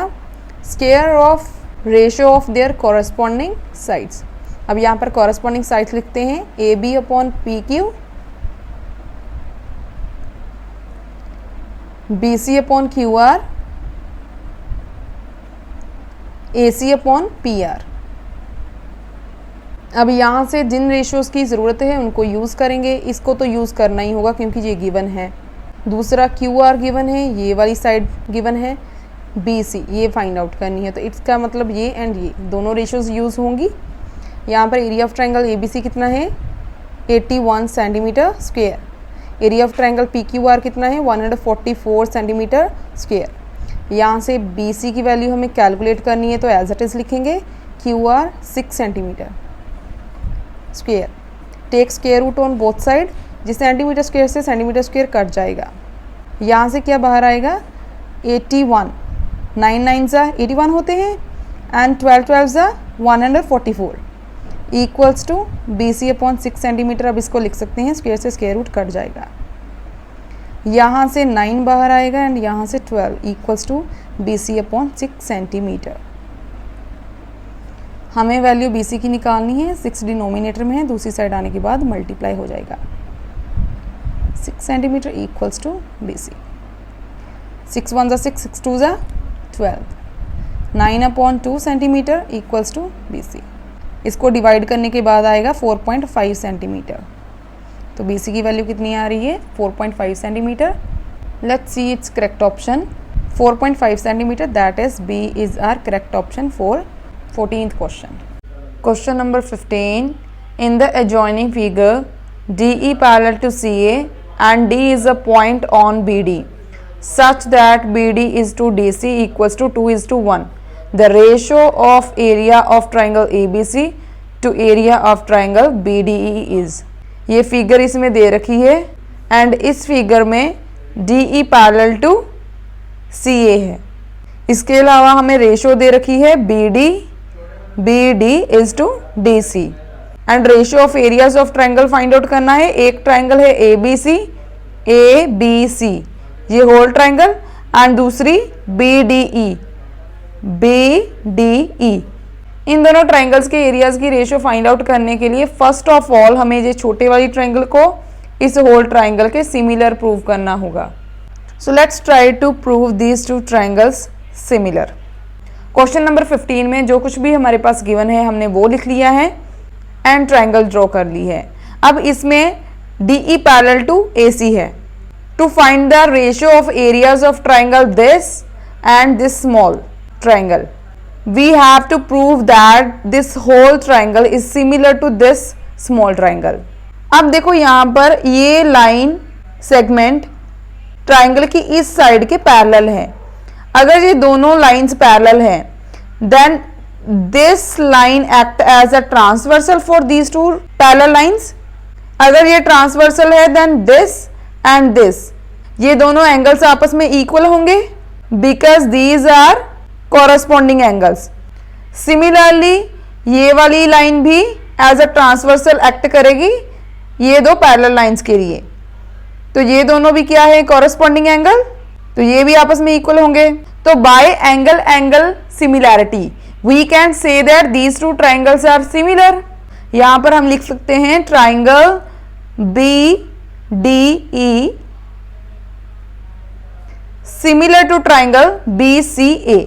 square of ratio of their corresponding sides. अब यहाँ पर कॉरस्पॉन्डिंग साइड्स लिखते हैं AB upon PQ, BC upon QR, AC upon PR। अब यहाँ से जिन रेशियोज़ की ज़रूरत है उनको यूज़ करेंगे, इसको तो यूज़ करना ही होगा क्योंकि ये गिवन है। दूसरा QR गिवन है, ये वाली साइड गिवन है, BC ये फाइंड आउट करनी है, तो इसका मतलब ये एंड ये दोनों रेशियोज़ यूज़ होंगी। यहाँ पर एरिया ऑफ ट्रायंगल ABC कितना है 81 centimetre square, area of triangle PQR कितना है 144 सेंटीमीटर स्क्वायर। यहाँ से BC की वैल्यू हमें कैलकुलेट करनी है तो एज इट इज़ लिखेंगे QR 6 centimetre square. Take square root on both side, जिस सेंटीमीटर स्क्वायर से सेंटीमीटर स्क्वायर कट जाएगा। यहाँ से क्या बाहर आएगा 81, 9 9 ज़ा 81 होते हैं एंड 12 12 ज़ा 144 equals to BC upon 6 centimetre. अब इसको लिख सकते हैं स्क्वायर से स्क्वायर रूट कट जाएगा, यहाँ से 9 बाहर आएगा एंड यहाँ से 12 equals to BC upon 6 centimetre. हमें वैल्यू BC की निकालनी है, 6 डिनोमिनेटर में है, दूसरी साइड आने के बाद मल्टीप्लाई हो जाएगा 6 centimetre equals to BC। 6 1 6, 6 2 12, 9/2 centimetre equals to BC। इसको डिवाइड करने के बाद आएगा 4.5 सेंटीमीटर। तो BC की वैल्यू कितनी आ रही है? 4.5 centimetre. Let's see it's correct option 4.5 centimetre, that is B is our correct option for 14th question. Question number 15, in the adjoining figure DE parallel to CA and D is a point on BD such that BD is to DC equals to 2:1. The ratio of area of triangle ABC to area of triangle BDE is। ये फिगर इसमें दे रखी है एंड इस फिगर में DE पैरेलल टू CA है। इसके अलावा हमें रेशियो दे रखी है BD is to DC and ratio of areas of triangle find out करना है। एक ट्राइंगल है ABC ये होल ट्राइंगल एंड दूसरी BDE। इन दोनों ट्राइंगल्स के एरियाज की रेशियो फाइंड आउट करने के लिए फर्स्ट ऑफ ऑल हमें ये छोटे वाली ट्राइंगल को इस होल ट्राइंगल के सिमिलर प्रूव करना होगा। So let's try to prove these two triangles similar. Question number 15 में जो कुछ भी हमारे पास गिवन है हमने वो लिख लिया है एंड ट्राइंगल ड्रॉ कर ली है। अब इसमें DE पैरेलल टू AC है। To find the ratio of areas of triangle this and this small triangle, we have to prove that this whole triangle is similar to this small triangle। अब देखो यहाँ पर ये लाइन सेगमेंट ट्राइंगल की इस साइड के पैरेलल है। अगर ये दोनों लाइंस पैरेलल हैं then this line act as a transversal for these two parallel lines। अगर ये ट्रांसवर्सल है then this and this, ये दोनों एंगल्स आपस में इक्वल होंगे because these are corresponding angles. Similarly ये वाली लाइन भी एज अ ट्रांसवर्सल एक्ट करेगी ये दो पैरेलल लाइंस के लिए। तो ये दोनों भी क्या है? कॉरस्पॉन्डिंग एंगल, तो ये भी आपस में इक्वल होंगे। तो by angle similarity we can say that these two triangles are similar. यहां पर हम लिख सकते हैं triangle BDE similar to triangle BCA।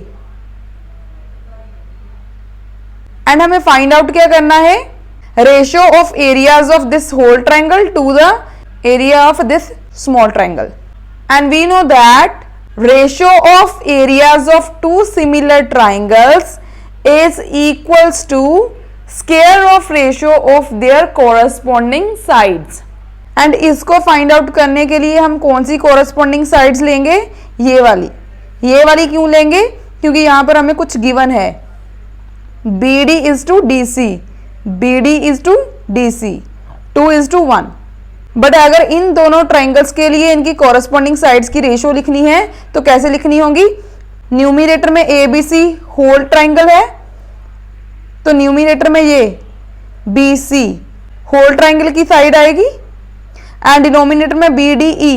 And हमें फाइंड आउट क्या करना है? Ratio of areas of this whole triangle to the area of this small triangle and we know that ratio of areas of two similar triangles is equals to square of ratio of their corresponding sides. And इसको फाइंड आउट करने के लिए हम कौन सी कॉरस्पॉन्डिंग साइड्स लेंगे? ये वाली क्यों लेंगे? क्योंकि यहां पर हमें कुछ गिवन है BD is to DC, 2:1। But अगर इन दोनों ट्राइंगल्स के लिए इनकी कॉरस्पॉन्डिंग साइड्स की रेशियो लिखनी है तो कैसे लिखनी होगी? न्यूमिनेटर में ABC होल ट्राइंगल है तो न्यूमिनेटर में ये BC होल ट्राइंगल की साइड आएगी एंड डिनोमिनेटर में BDE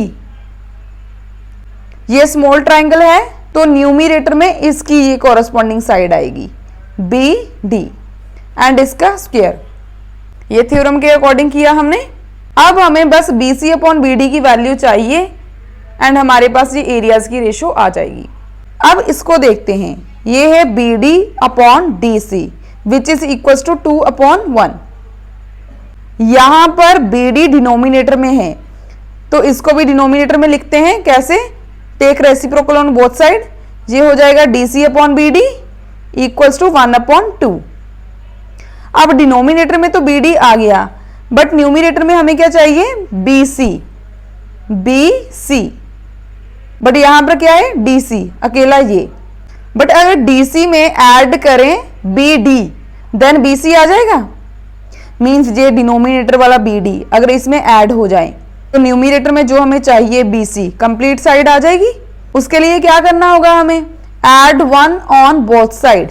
ये स्मॉल ट्राइंगल है तो न्यूमिनेटर में इसकी ये कॉरस्पॉन्डिंग साइड आएगी BD एंड इसका स्क्वायर। ये थ्योरम के अकॉर्डिंग किया हमने। अब हमें बस BC अपॉन BD की वैल्यू चाहिए एंड हमारे पास ये एरियाज की रेशियो आ जाएगी। अब इसको देखते हैं। ये है BD upon DC which is equals to 2/1। यहां पर BD डिनोमिनेटर में है तो इसको भी डिनोमिनेटर में लिखते हैं। कैसे? Take reciprocal on both side. ये हो जाएगा DC upon BD equals to 1/2। अब डिनोमिनेटर में तो BD आ गया बट न्यूमिनेटर में हमें क्या चाहिए? BC बट यहां पर क्या है? DC अकेला ये। बट अगर DC में ऐड करें BD देन BC आ जाएगा। मींस ये डिनोमिनेटर वाला BD अगर इसमें ऐड हो जाए तो न्यूमिनेटर में जो हमें चाहिए BC कंप्लीट साइड आ जाएगी। उसके लिए क्या करना होगा हमें? Add 1 on both side.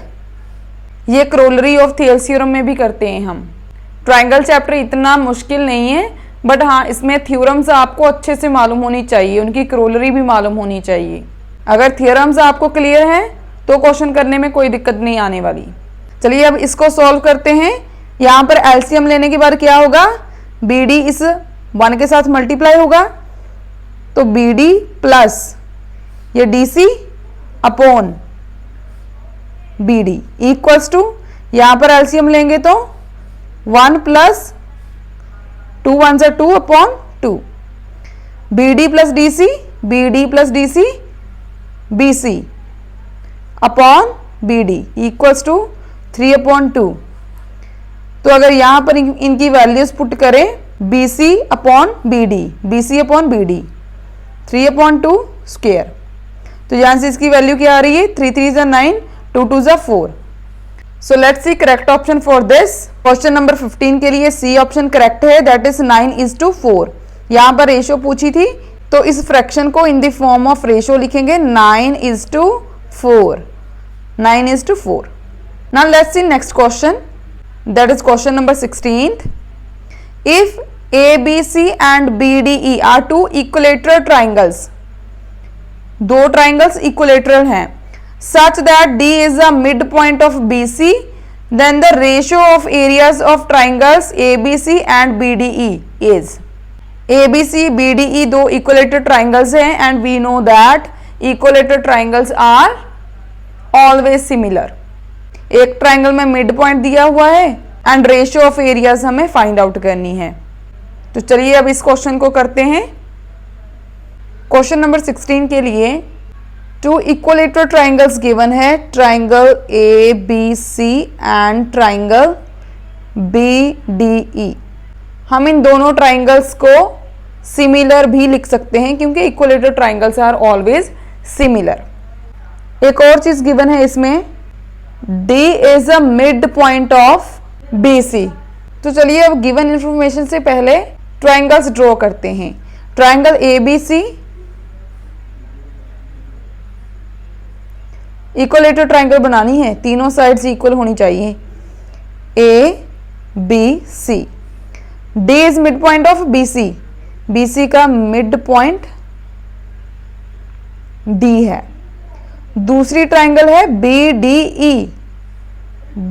ये क्रोलरी ऑफ थियल्स थ्योरम में भी करते हैं हम। ट्राइंगल चैप्टर इतना मुश्किल नहीं है बट हाँ इसमें थ्योरम्स आपको अच्छे से मालूम होनी चाहिए, उनकी क्रोलरी भी मालूम होनी चाहिए। अगर थ्योरम्स आपको क्लियर है तो क्वेश्चन करने में कोई दिक्कत नहीं आने वाली। चलिए अब इसको सॉल्व करते हैं। यहाँ पर एलसीएम लेने के बाद क्या होगा? BD इस 1 के साथ मल्टीप्लाई होगा तो BD प्लस ये DC upon BD equals to, यहां पर एलसीएम लेंगे तो 1 प्लस 2 1 से 2 upon 2, BD plus DC, BD plus DC BC upon BD equals to 3 upon 2। तो अगर यहां पर इनकी वैल्यूज पुट करें BC upon BD, BC upon BD 3 upon 2 square, तो यहां से इसकी वैल्यू क्या आ रही है 3 3 जा 9, 2 2 जा 4। So let's see correct option for this. Question number 15 के लिए सी ऑप्शन करेक्ट है, दैट इज 9:4। यहां पर रेशो पूछी थी तो इस फ्रैक्शन को in the form of ratio लिखेंगे 9:4, 9:4। Now let's see next question, that is question number 16th। If ABC and BDE are two equilateral triangles, दो ट्राइंगल्स इक्विलेटरल हैं, such that D is the midpoint of BC, then the ratio of areas of triangles ABC and BDE is। ABC, BDE दो equilateral triangles हैं and we know that equilateral triangles are always similar। एक ट्राइंगल में मिड पॉइंट दिया हुआ है एंड रेशियो ऑफ एरियाज हमें फाइंड आउट करनी है। तो चलिए अब इस क्वेश्चन को करते हैं। क्वेश्चन नंबर 16 के लिए टू इक्विलेटरल ट्राइंगल्स गिवन है, triangle ABC and triangle BDE। हम इन दोनों ट्राइंगल्स को सिमिलर भी लिख सकते हैं क्योंकि equilateral triangles are always similar. एक और चीज गिवन है इसमें, D is a mid point of BC। तो चलिए अब गिवन इंफॉर्मेशन से पहले ट्राइंगल्स ड्रॉ करते हैं। ट्राइंगल ABC इक्विलेटरल ट्राइंगल बनानी है, तीनों साइड्स इक्वल होनी चाहिए, ABC। D is mid point of BC, BC का मिड पॉइंट D है। दूसरी ट्राइंगल है BDE,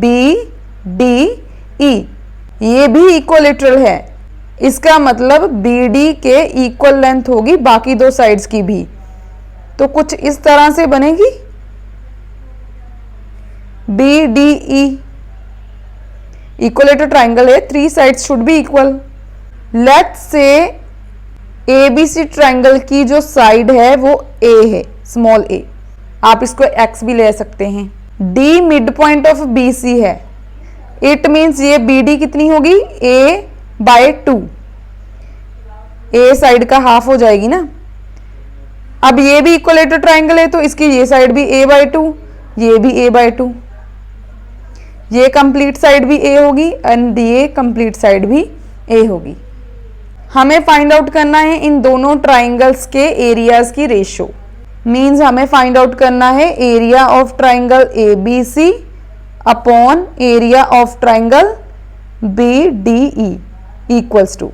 BDE ये भी इक्विलेटरल है, इसका मतलब BD के इक्वल लेंथ होगी बाकी दो साइड्स की भी, तो कुछ इस तरह से बनेगी BDE। इक्विलेटरल ट्राइंगल है, 3 sides should be equal. Let's say ABC triangle की जो साइड है वो A है, स्मॉल a, आप इसको x भी ले सकते हैं। D mid point of BC है, इट मीन्स ये BD कितनी होगी A/2, A साइड का हाफ हो जाएगी ना। अब ये भी इक्विलेटरल ट्राइंगल है तो इसकी ये साइड भी A/2, ये भी A/2, ये कंप्लीट साइड भी A होगी एंड ये कंप्लीट साइड भी A होगी। हमें फाइंड आउट करना है इन दोनों ट्राइंगल्स के एरियाज की रेशियो, मीन्स हमें फाइंड आउट करना है area of triangle ABC upon area of triangle BDE equals to,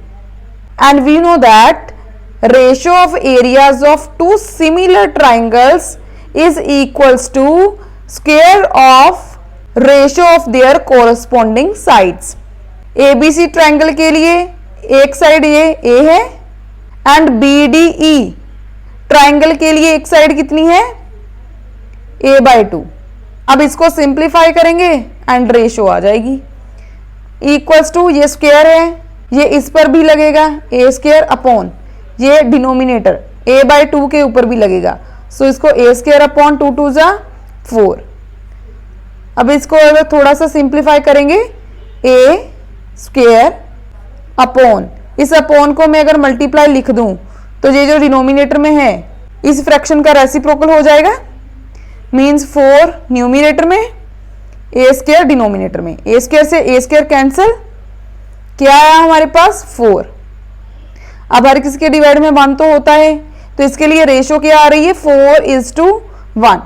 and we know that ratio of areas of two similar triangles is equals to square of ratio of their corresponding sides. ABC triangle के लिए एक साइड ये A है एंड BDE ट्राइंगल के लिए एक साइड कितनी है A/2। अब इसको सिंप्लीफाई करेंगे एंड रेशियो आ जाएगी इक्वल्स टू, ये स्क्वायर है, ये इस पर भी लगेगा A² अपॉन ये डिनोमिनेटर A/2 के ऊपर भी लगेगा, सो इसको A² अपॉन 2 2 जा 4। अब इसको अगर थोड़ा सा सिंप्लीफाई करेंगे A² अपॉन, इस अपॉन को मैं अगर मल्टीप्लाई लिख दूं तो ये जो डिनोमिनेटर में है इस फ्रैक्शन का रेसिप्रोकल हो जाएगा, मीन्स 4 न्यूमिनेटर में A² डिनोमिनेटर में, A² से A² कैंसिल, क्या आया हमारे पास 4। अब हर किसी के डिवाइड में 1 तो होता है, तो इसके लिए रेशियो क्या आ रही है 4:1।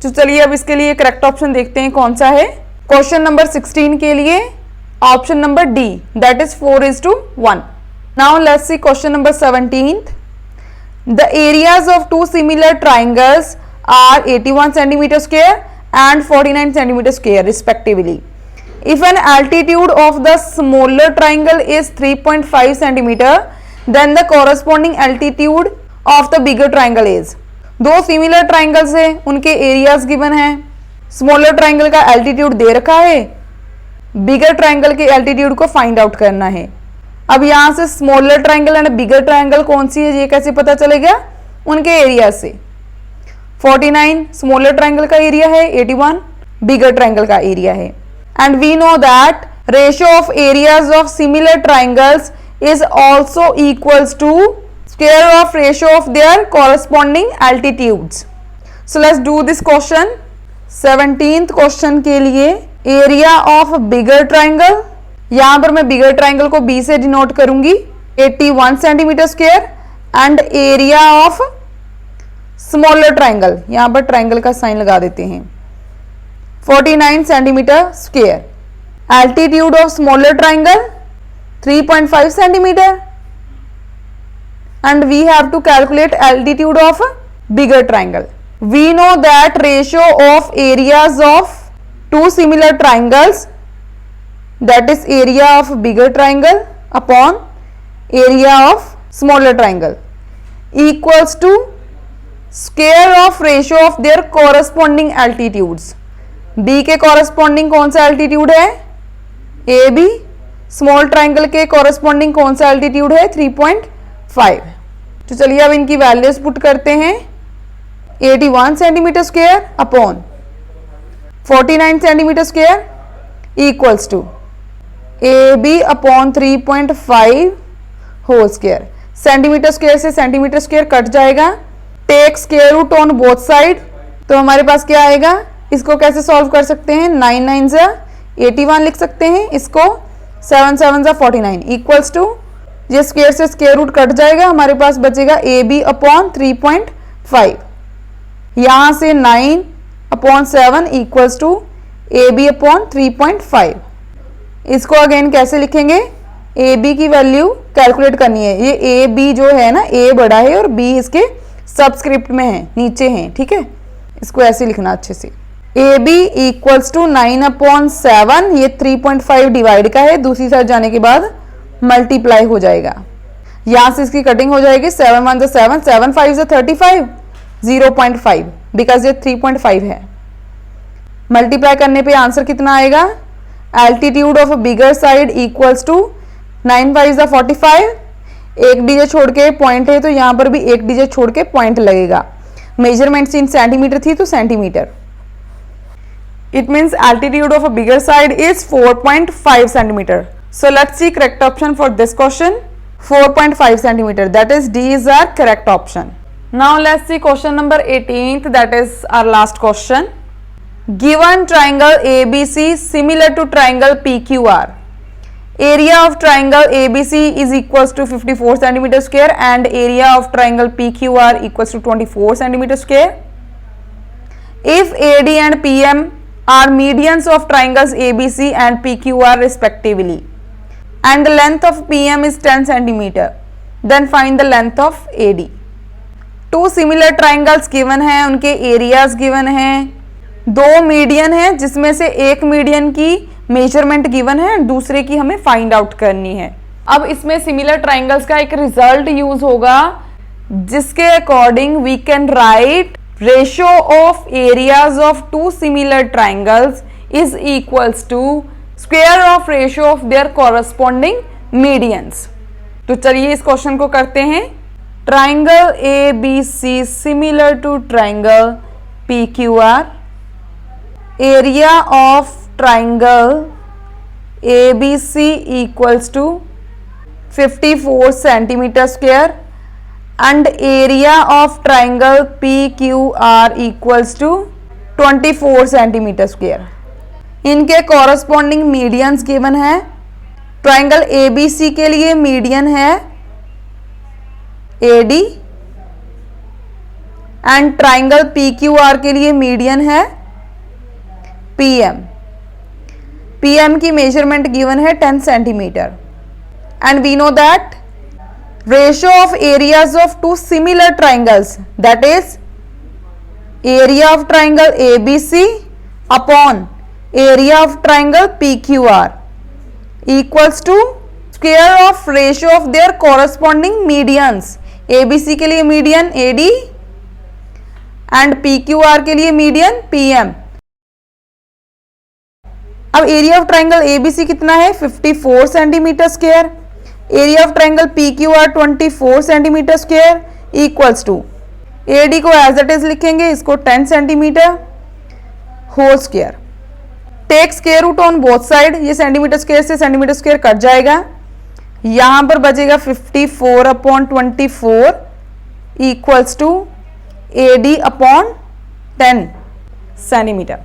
तो चलिए अब इसके लिए करेक्ट ऑप्शन देखते हैं कौन सा है। क्वेश्चन नंबर 16 के लिए option number D, that is 4:1। Now let's see question number 17th। The areas of two similar triangles are 81 cm square and 49 cm square respectively. If an altitude of the smaller triangle is 3.5 cm, then the corresponding altitude of the bigger triangle is। दो सिमिलर ट्राइंगल्स है, उनके एरियाज गिवन है। स्मॉलर ट्राइंगल का एल्टीट्यूड दे रखा है, बिगर ट्राइंगल के एल्टीट्यूड को फाइंड आउट करना है। अब यहां से smaller triangle and bigger triangle कौन सी है ये कैसे पता चलेगा? उनके एरिया से। 49 स्मॉलर ट्राइंगल का एरिया है, 81 बिगर ट्राइंगल का एरिया है। And we know that ratio of areas of similar triangles is also equals to square of ratio of their corresponding altitudes. So let's do this question. 17th question के लिए एरिया ऑफ बिगर ट्राइंगल, यहां पर मैं बिगर ट्राइंगल को बी से डिनोट करूंगी, 81 centimetre square and area of smaller triangle, यहां पर ट्राइंगल का साइन लगा देते हैं, 49 centimetre square. Altitude of smaller triangle 3.5 centimetre and we have to calculate altitude of bigger triangle. We know that ratio of areas of two similar triangles, that is area of bigger triangle upon area of smaller triangle, equals to square of ratio of their corresponding altitudes। B के corresponding कौन सा altitude है? AB। small triangle के corresponding कौन सा altitude है? 3.5। तो चलिए अब इनकी वैल्यूज पुट करते हैं। 81 centimetre square upon 49 centimetre square equals to AB upon 3.5 whole square. Centimetre square से सेंटीमीटर स्क्वायर कट जाएगा, take square root on both side, तो हमारे पास क्या आएगा? इसको कैसे सॉल्व कर सकते हैं? 9 9 जा 81 लिख सकते हैं, इसको 7 7 जा 49 इक्वल्स टू, ये स्क्वायर से स्क्वायर रूट कट जाएगा, हमारे पास बचेगा AB अपॉन 3.5। यहां से 9 upon 7 equals to AB upon 3.5। इसको अगेन कैसे लिखेंगे? AB की वैल्यू कैलकुलेट करनी है। ये AB जो है ना, A बड़ा है और B इसके सबस्क्रिप्ट में है, नीचे है, ठीक है। इसको ऐसे लिखना अच्छे से। AB इक्वल्स टू 9 अपॉन 7, ये 3.5 डिवाइड का है, दूसरी साइड जाने के बाद मल्टीप्लाई हो जाएगा, यहां से इसकी कटिंग हो जाएगी। 7 1 जा 7, 7 5 जा 35, 0.5 बिकॉज ये 3.5 है। मल्टीप्लाई करने पे आंसर कितना आएगा? Altitude of bigger side equals to 9 5 जा 45, एक डिजिट छोड़ के पॉइंट है तो यहां पर भी एक डिजिट छोड़ के पॉइंट लगेगा। मेजरमेंट इन सेंटीमीटर थी तो centimetre. It means altitude of a bigger side is 4.5 centimetre. So let's see correct option for this question, 4.5 centimetre, that is D is our correct option. Now let's see question number 18th, that is our last question. Given triangle ABC similar to triangle PQR, area of triangle ABC is equals to 54 centimeter square and area of triangle PQR equals to 24 centimeter square. If AD and PM are medians of triangles ABC and PQR respectively and the length of PM is 10 centimeter, then find the length of AD। Two similar triangles given है, उनके एरियाज गिवन हैं, दो मीडियन है जिसमें से एक मीडियन की मेजरमेंट गिवन है, दूसरे की हमें फाइंड आउट करनी है। अब इसमें सिमिलर ट्राइंगल्स का एक रिजल्ट यूज होगा जिसके according we can write ratio of areas of two similar triangles is equals to square of ratio of their corresponding medians. तो चलिए इस क्वेश्चन को करते हैं। Triangle ABC similar to triangle PQR, area of triangle ABC equals to 54 centimeter square and area of triangle PQR equals to 24 centimeter square। इनके corresponding medians given है। ट्राइंगल ABC के लिए मीडियन है AD एंड ट्राइंगल PQR के लिए मीडियन है PM। PM की मेजरमेंट गिवन है 10 centimetre and we know that ratio of areas of two similar triangles, that is area of triangle ABC upon area of triangle PQR equals to square of ratio of their corresponding medians. ABC के लिए मीडियन AD एंड PQR के लिए मीडियन PM। अब एरिया ऑफ ट्राइंगल ABC कितना है 54 centimetre square, area of triangle PQR 24 centimetre square equals to AD को एज इट इज लिखेंगे, इसको 10 centimetre whole square. Take square root on both side, ये सेंटीमीटर स्क्वायर से सेंटीमीटर स्क्वायर कट जाएगा, यहां पर बचेगा 54 upon 24 equals to AD upon 10 centimetre.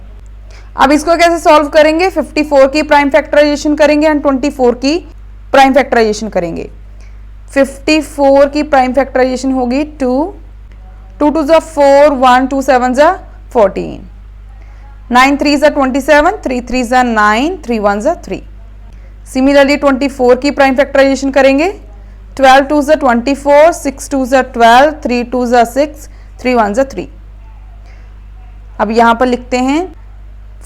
अब इसको कैसे सॉल्व करेंगे, 54 की प्राइम फैक्टराइजेशन करेंगे एंड 24 की प्राइम फैक्टराइजेशन करेंगे। 54 की प्राइम फैक्टराइजेशन होगी 2 2 2 4 1 2 7 14 9 3 27 3 3 9 3 1 3। सिमिलरली 24 की प्राइम फैक्टराइजेशन करेंगे, 12 2 24 6 2 12 3 2 6 3 1 3। अब यहां पर लिखते हैं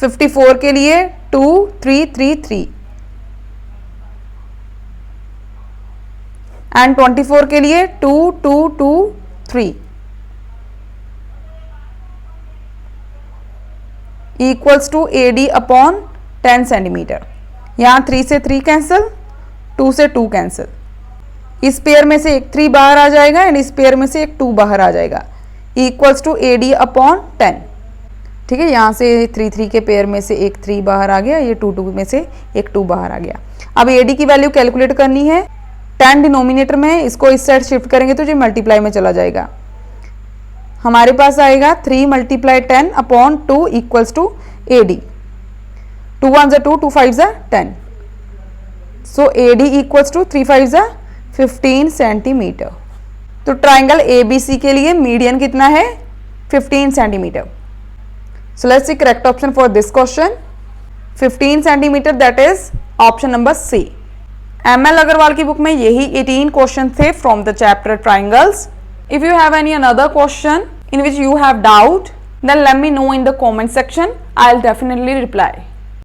54 के लिए 2 3 3 3 एंड 24 के लिए 2 2 2 3 equals to AD upon 10 centimetre. यहां 3 से 3 कैंसिल, 2 से 2 कैंसिल, इस पेयर में से एक 3 बाहर आ जाएगा एंड इस पेयर में से एक 2 बाहर आ जाएगा इक्वल्स टू AD अपॉन 10। ठीक है, यहां से 3 3 के पेयर में से एक 3 बाहर आ गया, ये 2 2 में से एक 2 बाहर आ गया। अब AD की वैल्यू कैलकुलेट करनी है, 10 डिनोमिनेटर में, इसको इस साइड शिफ्ट करेंगे तो जो मल्टीप्लाई में चला जाएगा, हमारे पास आएगा 3 × 10 upon 2 equals to AD। 2 1 2 2 5 10, so AD equals to 3 5 15 centimetre. तो ट्राइंगल ABC के लिए मीडियन कितना है 15 centimetre. So let's see correct option for this question 15 centimetre, that is option number C। ML Agarwal की बुक में यही 18 क्वेश्चन थे from the chapter triangles. If you have any another question in which you have doubt, then let me know in the comment section. I'll definitely reply.